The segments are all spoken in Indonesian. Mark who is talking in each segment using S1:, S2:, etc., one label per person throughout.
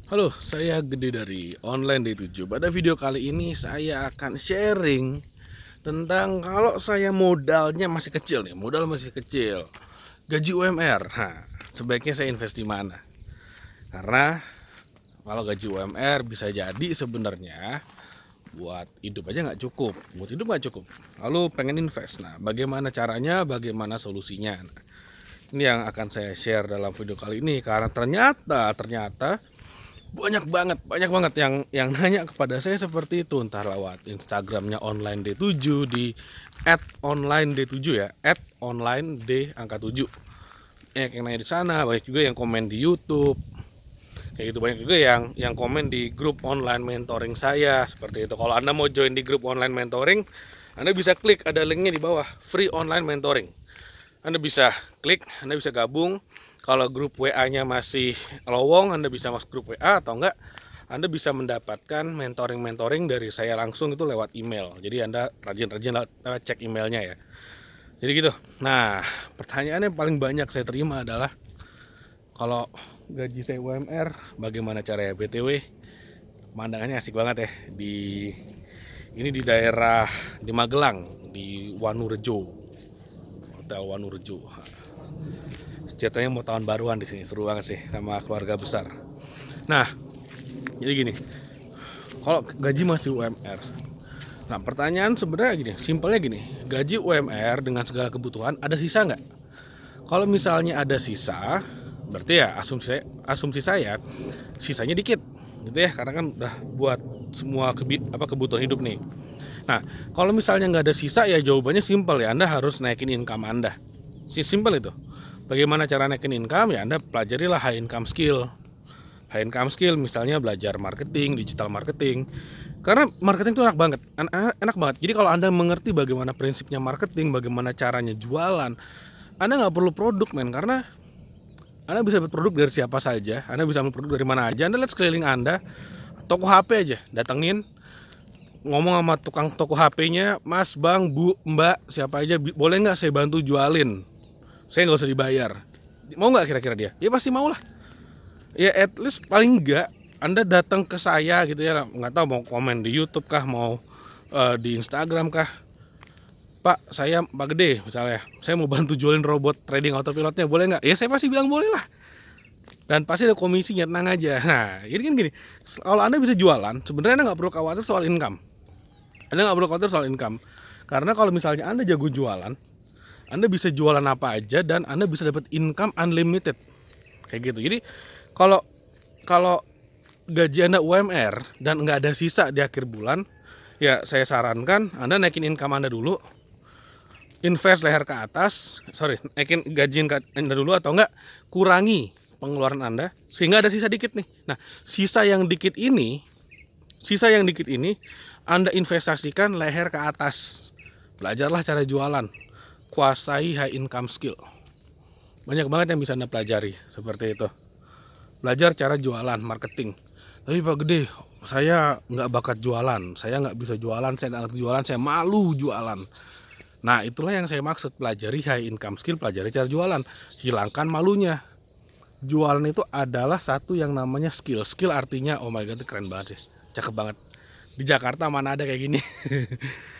S1: Halo, saya Gede dari Online Day 7. Pada video kali ini saya akan sharing tentang kalau saya modalnya masih kecil nih, modal masih kecil, gaji UMR. Sebaiknya saya invest di mana? Karena kalau gaji UMR bisa jadi sebenarnya buat hidup aja nggak cukup, buat hidup nggak cukup. Lalu pengen invest. Nah, bagaimana caranya? Bagaimana solusinya? Nah, ini yang akan saya share dalam video kali ini karena ternyata banyak banget yang nanya kepada saya seperti itu, entah lewat Instagramnya online D7 di @online d7 ya, @online d angka 7. Banyak yang nanya di sana, banyak juga yang komen di YouTube kayak gitu, banyak juga yang komen di grup online mentoring saya seperti itu. Kalau Anda mau join di grup online mentoring, Anda bisa klik ada linknya di bawah, free online mentoring. Anda bisa klik, Anda bisa gabung. Kalau grup WA-nya masih lowong, Anda bisa masuk grup WA, atau enggak Anda bisa mendapatkan mentoring-mentoring dari saya langsung itu lewat email. Jadi Anda rajin-rajin cek emailnya ya. Jadi gitu. Nah, pertanyaan yang paling banyak saya terima adalah kalau gaji saya UMR, bagaimana caranya? BTW, pemandangannya asik banget ya di daerah di Magelang, di Wanurejo, Hotel Wanurejo. Ceritanya mau tahun baruan di sini, seru banget sih sama keluarga besar. Nah, jadi gini, kalau gaji masih UMR, nah pertanyaan sebenarnya gini, simpelnya gini, gaji UMR dengan segala kebutuhan ada sisa nggak? Kalau misalnya ada sisa, berarti ya asumsi saya sisanya dikit, gitu ya, karena kan udah buat semua kebutuhan hidup nih. Nah, kalau misalnya nggak ada sisa ya jawabannya simpel ya, Anda harus naikin income Anda. Simpel itu. Bagaimana cara naikin income? Ya Anda pelajarilah high income skill. High income skill misalnya belajar marketing, digital marketing. Karena marketing itu enak banget, enak banget. Jadi kalau Anda mengerti bagaimana prinsipnya marketing, bagaimana caranya jualan, Anda nggak perlu produk men, karena Anda bisa dapat produk dari siapa saja, Anda bisa ambil produk dari mana aja. Anda lihat sekeliling Anda, toko HP aja, datengin, ngomong sama tukang toko HP-nya, Mas, Bang, Bu, Mbak, siapa aja, boleh nggak saya bantu jualin? Saya nggak usah dibayar. Mau nggak kira-kira dia? Ya pasti mau lah. Ya at least paling enggak Anda datang ke saya gitu ya, nggak tahu mau komen di YouTube kah, mau di Instagram kah, Pak saya Pak Gede misalnya, saya mau bantu jualin robot trading autopilotnya, boleh nggak? Ya saya pasti bilang boleh lah, dan pasti ada komisinya, tenang aja. Nah ini kan gini, kalau Anda bisa jualan sebenarnya Anda nggak perlu khawatir soal income. Karena kalau misalnya Anda jago jualan, Anda bisa jualan apa aja dan Anda bisa dapat income unlimited kayak gitu. Jadi kalau kalau gaji Anda UMR dan nggak ada sisa di akhir bulan, ya saya sarankan Anda naikin income Anda dulu, invest leher ke atas, naikin gaji Anda dulu, atau enggak kurangi pengeluaran Anda sehingga ada sisa dikit nih. Nah, sisa yang dikit ini Anda investasikan leher ke atas. Belajarlah cara jualan, kuasai high income skill. Banyak banget yang bisa Anda pelajari seperti itu. Belajar cara jualan, marketing. Tapi Pak Gede, saya nggak bakat jualan, saya nggak bisa jualan, saya nggak ngerti jualan, saya malu jualan. Nah itulah yang saya maksud, pelajari high income skill, pelajari cara jualan, hilangkan malunya. Jualan itu adalah satu yang namanya skill. Skill artinya, oh my god, itu keren banget sih, cakep banget. Di Jakarta mana ada kayak gini.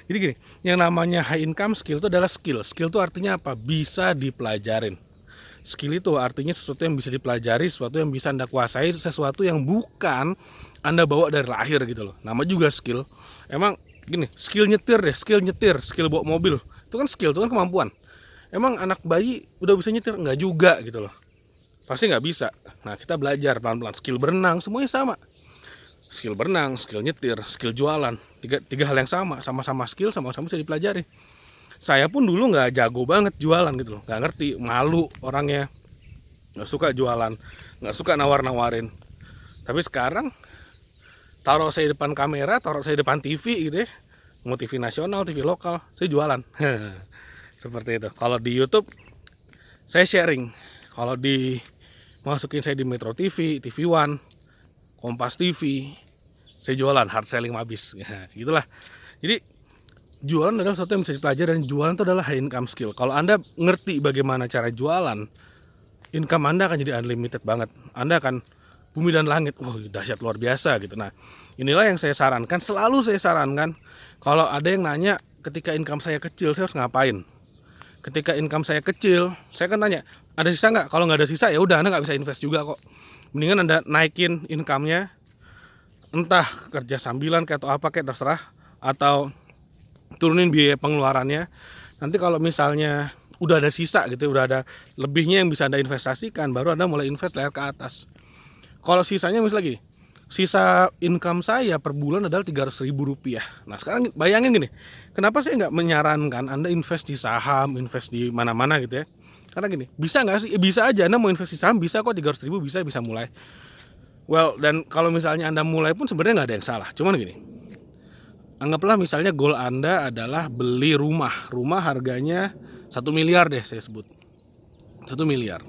S1: Jadi gini, yang namanya high income skill itu adalah skill. Skill itu artinya apa? Bisa dipelajarin. Skill itu artinya sesuatu yang bisa dipelajari, sesuatu yang bisa Anda kuasai, sesuatu yang bukan Anda bawa dari lahir gitu loh. Nama juga skill. Emang gini, skill nyetir deh, skill bawa mobil. Itu kan skill, itu kan kemampuan. Emang anak bayi udah bisa nyetir? Enggak juga gitu loh. Pasti nggak bisa. Nah, kita belajar pelan-pelan. Skill berenang, semuanya sama. Skill berenang, skill nyetir, skill jualan. Tiga hal yang sama-sama skill, sama-sama bisa dipelajari. Saya pun dulu nggak jago banget jualan gitu loh, nggak ngerti, malu orangnya, nggak suka jualan, nggak suka nawar-nawarin. Tapi sekarang taruh saya depan kamera, taruh saya depan TV gitu ya, mau TV nasional, TV lokal, saya jualan. Seperti itu. Kalau di YouTube saya sharing, kalau di masukin saya di Metro TV, TV One, Kompas TV, saya jualan hard selling mabis. Gitulah. Jadi jualan adalah sesuatu yang bisa dipelajari, dan jualan itu adalah high income skill. Kalau Anda ngerti bagaimana cara jualan, income Anda akan jadi unlimited banget. Anda akan bumi dan langit. Wah, dahsyat luar biasa gitu. Nah, inilah yang saya sarankan, selalu saya sarankan kalau ada yang nanya ketika income saya kecil saya harus ngapain. Ketika income saya kecil, saya kan tanya, ada sisa nggak? Kalau nggak ada sisa ya udah, Anda nggak bisa invest juga kok. Mendingan Anda naikin income-nya, entah kerja sambilan kayak atau apa kayak terserah, atau turunin biaya pengeluarannya. Nanti kalau misalnya udah ada sisa gitu, udah ada lebihnya yang bisa Anda investasikan, baru Anda mulai invest layar ke atas. Kalau sisanya misalnya lagi, sisa income saya per bulan adalah Rp300.000. Nah sekarang bayangin gini, kenapa saya nggak menyarankan Anda invest di saham, invest di mana-mana gitu ya. Karena gini, bisa nggak sih? Bisa aja Anda mau invest di saham, bisa kok 300.000 bisa mulai. Well, dan kalau misalnya Anda mulai pun sebenarnya nggak ada yang salah. Cuman gini, anggaplah misalnya goal Anda adalah beli rumah. Rumah harganya 1 miliar deh saya sebut. 1 miliar.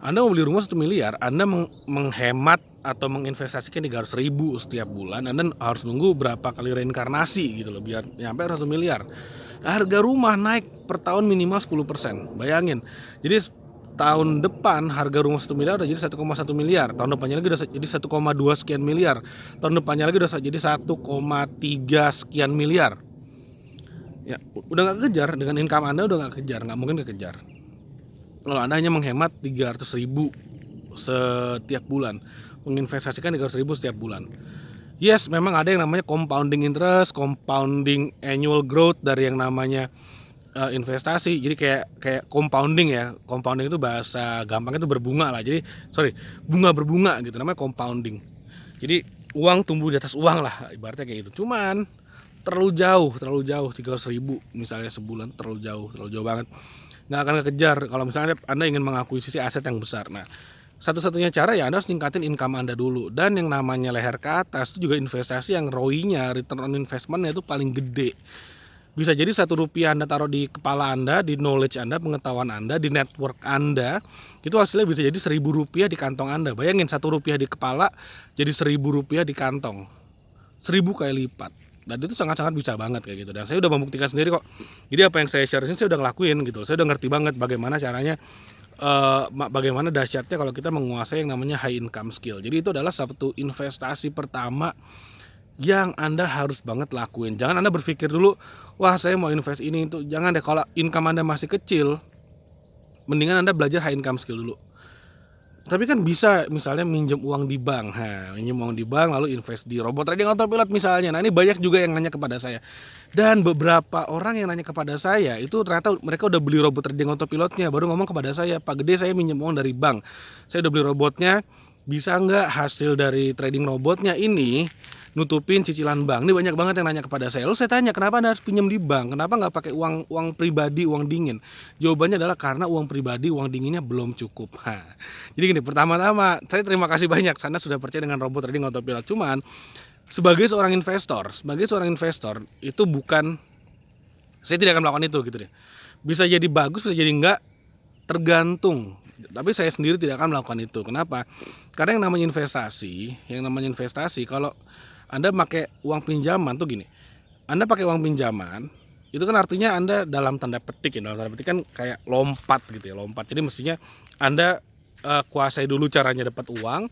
S1: Anda mau beli rumah 1 miliar, Anda menghemat atau menginvestasikan 300.000 setiap bulan. Anda harus nunggu berapa kali reinkarnasi gitu loh biar nyampe 1 miliar. Harga rumah naik per tahun minimal 10%. Bayangin. Jadi tahun depan harga rumah 1 miliar udah jadi 1,1 miliar. Tahun depannya lagi udah jadi 1,2 sekian miliar. Tahun depannya lagi udah jadi 1,3 sekian miliar. Ya, udah nggak kejar dengan income Anda, udah nggak kejar, nggak mungkin kekejar. Kalau Anda hanya menghemat 300.000 setiap bulan, menginvestasikan 300.000 setiap bulan. Yes, memang ada yang namanya compounding interest, compounding annual growth dari yang namanya investasi. Jadi kayak compounding ya. Compounding itu bahasa gampangnya itu berbunga lah. Jadi bunga berbunga gitu, namanya compounding. Jadi uang tumbuh di atas uang lah, ibaratnya kayak gitu. Cuman terlalu jauh 300.000 misalnya sebulan, terlalu jauh banget. Nggak akan kekejar kalau misalnya Anda ingin mengakuisisi aset yang besar. Nah, satu-satunya cara ya Anda harus tingkatin income Anda dulu. Dan yang namanya leher ke atas itu juga investasi yang ROI-nya, return on investment-nya itu paling gede. Bisa jadi Rp1 Anda taruh di kepala Anda, di knowledge Anda, pengetahuan Anda, di network Anda, itu hasilnya bisa jadi Rp1.000 di kantong Anda. Bayangin Rp1 di kepala jadi Rp1.000 di kantong, 1000 kali lipat. Dan itu sangat-sangat bisa banget kayak gitu. Dan saya udah membuktikan sendiri kok. Jadi apa yang saya share ini saya udah ngelakuin gitu. Saya udah ngerti banget bagaimana caranya, bagaimana dahsyatnya kalau kita menguasai yang namanya high income skill. Jadi itu adalah satu investasi pertama yang Anda harus banget lakuin. Jangan Anda berpikir dulu, wah saya mau invest ini itu. Jangan deh, kalau income Anda masih kecil, mendingan Anda belajar high income skill dulu. Tapi kan bisa misalnya minjem uang di bank. Minjem uang di bank lalu invest di robot trading autopilot misalnya. Nah, ini banyak juga yang nanya kepada saya. Dan beberapa orang yang nanya kepada saya itu ternyata mereka udah beli robot trading autopilotnya, baru ngomong kepada saya, "Pak Gede, saya minjem uang dari bank. Saya udah beli robotnya, bisa nggak hasil dari trading robotnya ini nutupin cicilan bank?" Ini banyak banget yang nanya kepada saya. Lalu saya tanya, kenapa Anda harus pinjam di bank? Kenapa nggak pakai uang pribadi, uang dingin? Jawabannya adalah karena uang pribadi, uang dinginnya belum cukup. Jadi gini, pertama-tama saya terima kasih banyak Anda sudah percaya dengan robot trading autopilot. Cuman sebagai seorang investor itu bukan, saya tidak akan melakukan itu gitu deh. Bisa jadi bagus, bisa jadi enggak, tergantung. Tapi saya sendiri tidak akan melakukan itu. Kenapa? Karena yang namanya investasi kalau Anda pakai uang pinjaman tuh gini. Anda pakai uang pinjaman, itu kan artinya Anda dalam tanda petik ya, dalam tanda petik kan kayak lompat gitu ya, lompat. Jadi mestinya Anda kuasai dulu caranya dapat uang,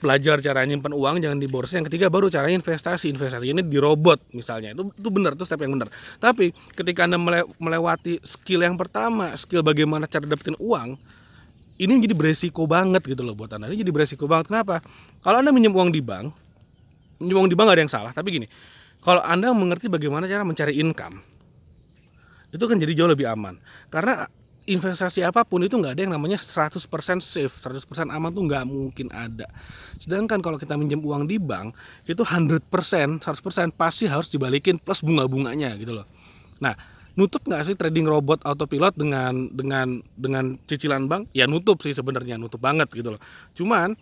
S1: belajar cara nyimpan uang, jangan di borsa. Yang ketiga baru caranya investasi ini di robot misalnya. Itu benar, itu step yang benar. Tapi ketika Anda melewati skill yang pertama, skill bagaimana cara dapetin uang, ini jadi beresiko banget gitu loh buat Anda. Ini jadi beresiko banget. Kenapa? Kalau Anda minjem uang di bank gak ada yang salah. Tapi gini, kalau Anda mengerti bagaimana cara mencari income, itu kan jadi jauh lebih aman. Karena investasi apapun itu nggak ada yang namanya 100% safe, 100% aman tuh nggak mungkin ada. Sedangkan kalau kita minjem uang di bank, itu 100% pasti harus dibalikin plus bunga-bunganya gitu loh. Nah, nutup nggak sih trading robot autopilot dengan cicilan bank? Ya nutup sih sebenarnya, nutup banget gitu loh. Cuman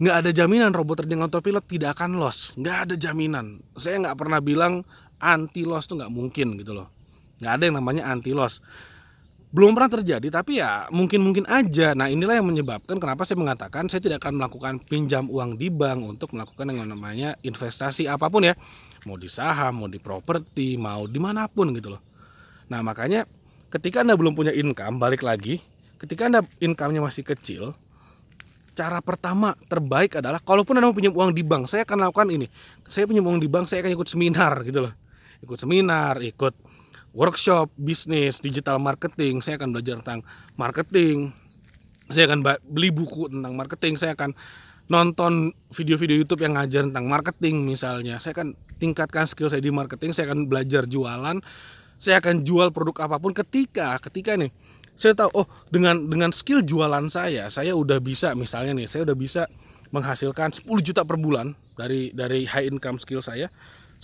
S1: nggak ada jaminan robot trading autopilot tidak akan loss, nggak ada jaminan. Saya nggak pernah bilang anti loss tuh nggak mungkin gitu loh. Nggak ada yang namanya anti loss. Belum pernah terjadi, tapi ya mungkin aja. Nah, inilah yang menyebabkan kenapa saya mengatakan saya tidak akan melakukan pinjam uang di bank untuk melakukan yang namanya investasi apapun ya. Mau di saham, mau di properti, mau dimanapun gitu loh. Nah, makanya ketika Anda belum punya income, balik lagi, ketika Anda income-nya masih kecil, cara pertama terbaik adalah kalaupun Anda mau pinjam uang di bank, saya akan lakukan ini. Saya pinjam uang di bank, saya akan ikut seminar gitu loh. Ikut seminar, ikut workshop bisnis digital marketing, saya akan belajar tentang marketing. Saya akan beli buku tentang marketing, saya akan nonton video-video YouTube yang ngajar tentang marketing misalnya. Saya akan tingkatkan skill saya di marketing, saya akan belajar jualan, saya akan jual produk apapun ketika nih saya tahu, oh dengan skill jualan saya udah bisa, misalnya nih saya udah bisa menghasilkan 10 juta per bulan dari high income skill saya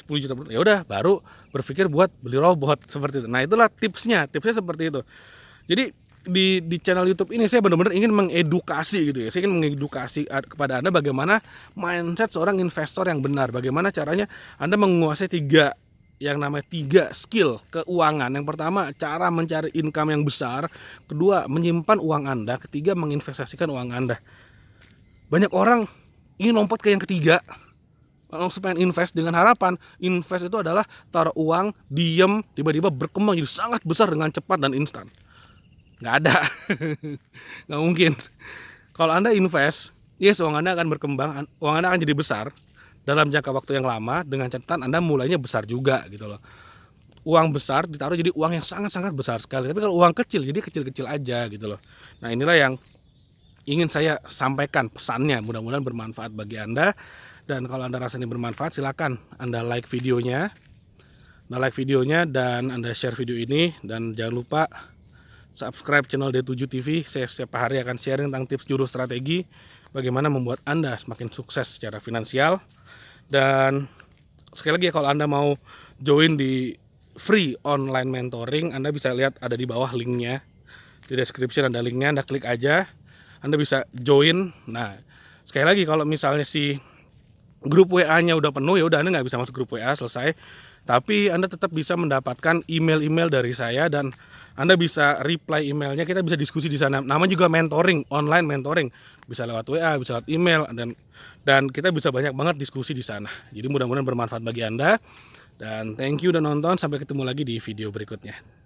S1: 10 juta per bulan. Ya udah baru berpikir buat beli robot seperti itu. Nah, itulah tipsnya seperti itu. Jadi di channel YouTube ini saya benar-benar ingin mengedukasi gitu ya. Saya ingin mengedukasi kepada Anda bagaimana mindset seorang investor yang benar, bagaimana caranya Anda menguasai yang namanya 3 skill keuangan. Yang pertama, cara mencari income yang besar. Kedua, menyimpan uang Anda. Ketiga, menginvestasikan uang Anda. Banyak orang ingin lompat ke yang ketiga, langsung pengen invest dengan harapan invest itu adalah taruh uang, diem, tiba-tiba berkembang jadi sangat besar dengan cepat dan instan. Nggak ada. Nggak mungkin. Kalau Anda invest, yes, uang Anda akan berkembang, uang Anda akan jadi besar dalam jangka waktu yang lama, dengan catatan Anda mulainya besar juga gitu loh. Uang besar ditaruh jadi uang yang sangat-sangat besar sekali. Tapi kalau uang kecil jadi kecil-kecil aja gitu loh. Nah, inilah yang ingin saya sampaikan pesannya, mudah-mudahan bermanfaat bagi Anda. Dan kalau Anda rasa ini bermanfaat, silakan Anda like videonya. Dan Anda share video ini. Dan jangan lupa subscribe channel D7 TV. Saya setiap hari akan sharing tentang tips juru strategi bagaimana membuat Anda semakin sukses secara finansial. Dan sekali lagi, kalau Anda mau join di free online mentoring, Anda bisa lihat ada di bawah linknya. Di description ada linknya, Anda klik aja, Anda bisa join. Nah, sekali lagi, kalau misalnya si grup WA-nya udah penuh, ya udah Anda nggak bisa masuk grup WA, selesai. Tapi Anda tetap bisa mendapatkan email-email dari saya, dan Anda bisa reply emailnya, kita bisa diskusi di sana. Namanya juga mentoring, online mentoring. Bisa lewat WA, bisa lewat email, dan kita bisa banyak banget diskusi di sana. Jadi mudah-mudahan bermanfaat bagi Anda. Dan thank you udah nonton, sampai ketemu lagi di video berikutnya.